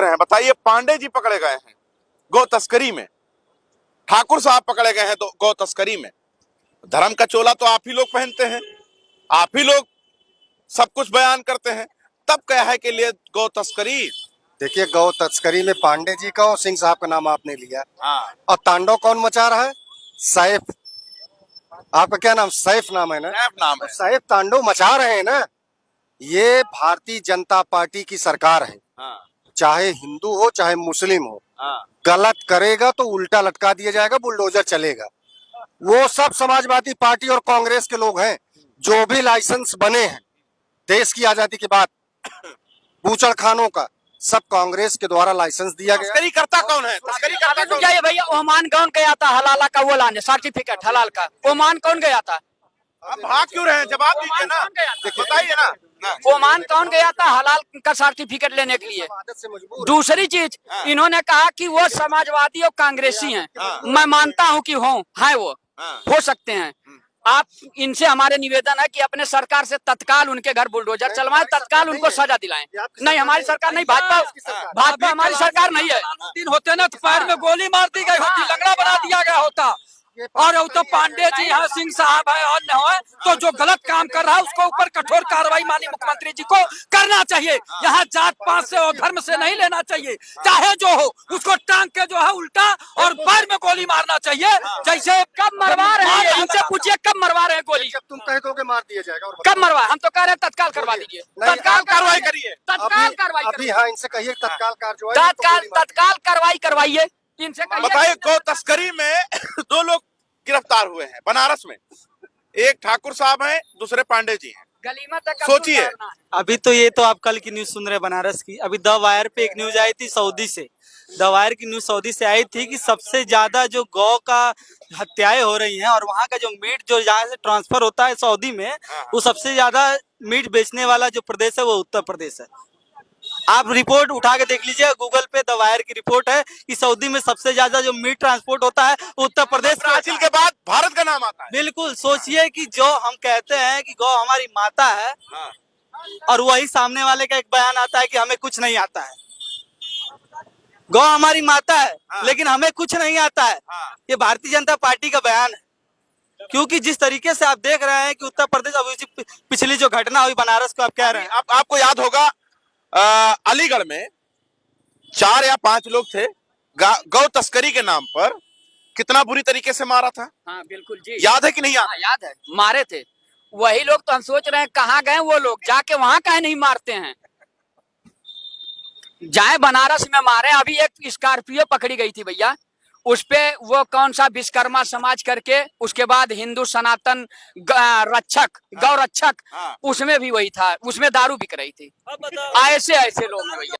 हैं, बताइए। पांडे जी पकड़े गए हैं गौ तस्करी में, ठाकुर साहब पकड़े गए हैं तो गौ तस्करी में। धर्म का चोला तो आप ही लोग पहनते हैं, आप ही लोग सब कुछ बयान करते हैं, तब क्या है कि लिए गौ तस्करी। देखिए, गौ तस्करी में पांडे जी का और सिंह साहब का नाम आपने लिया। हाँ, और तांडव कौन मचा रहा है? सैफ। आपका क्या नाम? सैफ नाम है ना? सैफ नाम है। सैफ तांडव मचा रहे हैं ना। ये भारतीय जनता पार्टी की सरकार है, हाँ, चाहे हिंदू हो चाहे मुस्लिम हो। हाँ, गलत करेगा तो उल्टा लटका दिया जाएगा, बुलडोजर चलेगा। वो सब समाजवादी पार्टी और कांग्रेस के लोग हैं जो भी लाइसेंस बने हैं देश की आजादी के बाद, बूचड़ खानों का सब कांग्रेस के द्वारा लाइसेंस दिया गया। तस्करी करता कौन है? तस्करी करता कौन है? भैया ओमान कौन गया था हलाला का वो लाने सर्टिफिकेट हलाल का? ओमान कौन गया था? आप भाग क्यों रहे हैं? जवाब दीजिए ना, बताइए ना। ओमान कौन गया था हलाल का सर्टिफिकेट लेने के लिए? दूसरी चीज, इन्होंने कहा कि वो समाजवादी और कांग्रेसी हैं। मैं मानता हूं कि है वो हो सकते हैं। आप इनसे हमारे निवेदन है कि अपने सरकार से तत्काल उनके घर बुलडोजर चलवाएं, तत्काल उनको सजा दिलाएं। नहीं, हमारी सरकार नहीं, भाजपा हमारी सरकार नहीं है। दिन होते ना तो पैर में गोली मार दी गई होती, लंगड़ा बना दिया गया होता। और वो तो पांडे जी हैं, सिंह साहब है और न है, तो जो गलत काम कर रहा है उसको ऊपर कठोर कार्रवाई माननीय मुख्यमंत्री जी को करना चाहिए। यहाँ जात पात से और धर्म से नहीं लेना चाहिए, चाहे जो हो उसको टांग के जो है उल्टा और पैर में गोली मारना चाहिए। जैसे कब मरवा रहे हैं इनसे पूछिए, कब मरवा रहे हैं गोली? जब तुम कह दोगे मार दिया जाएगा। कब मरवा? हम तो कह रहे हैं तत्काल करवा दीजिए, तत्काल कार्रवाई करिए, तत्काल कार्रवाई अभी हाँ, इनसे कहिए तत्काल कार्रवाई, तत्काल कार्रवाई करवाइए इनसे। बताइए, गौ तस्करी में दो लोग गिरफ्तार हुए हैं बनारस में, एक ठाकुर साहब हैं, दूसरे पांडे जी हैं। सोचिए। अभी तो ये तो आप कल की न्यूज सुन रहे बनारस की। अभी द वायर पे एक न्यूज आई थी सऊदी से, द वायर की न्यूज सऊदी से आई थी कि सबसे ज्यादा जो गौ का हत्याएं हो रही हैं और वहाँ का जो मीट जो यहाँ से ट्रांसफर होता है सऊदी में, वो सबसे ज्यादा मीट बेचने वाला जो प्रदेश है वो उत्तर प्रदेश है। आप रिपोर्ट उठा के देख लीजिए, गूगल पे द वायर की रिपोर्ट है कि सऊदी में सबसे ज्यादा जो मीट ट्रांसपोर्ट होता है उत्तर प्रदेश। ब्राजील के बाद भारत का नाम आता है। बिल्कुल, सोचिए कि जो हम कहते हैं कि गौ हमारी माता है, और वही सामने वाले का एक बयान आता है कि हमें कुछ नहीं आता है। गौ हमारी माता है लेकिन हमें कुछ नहीं आता है, ये भारतीय जनता पार्टी का बयान है। क्योंकि जिस तरीके से आप देख रहे हैं कि उत्तर प्रदेश, अभी पिछली जो घटना हुई बनारस को आप कह रहे हैं, आपको याद होगा अलीगढ़ में 4 या 5 लोग थे, गौ तस्करी के नाम पर कितना बुरी तरीके से मारा था। हाँ बिल्कुल जी, याद है कि नहीं? याद है, मारे थे वही लोग। तो हम सोच रहे हैं कहाँ गए वो लोग, जाके वहां काहे नहीं मारते हैं? जाए बनारस में मारे। अभी एक स्कॉर्पियो पकड़ी गई थी भैया, उस पे वो कौन सा विश्वकर्मा समाज करके, उसके बाद हिंदू सनातन रक्षक, गौ रक्षक, उसमें भी वही था, उसमें दारू बिक रही थी। ऐसे लोग हैं भैया।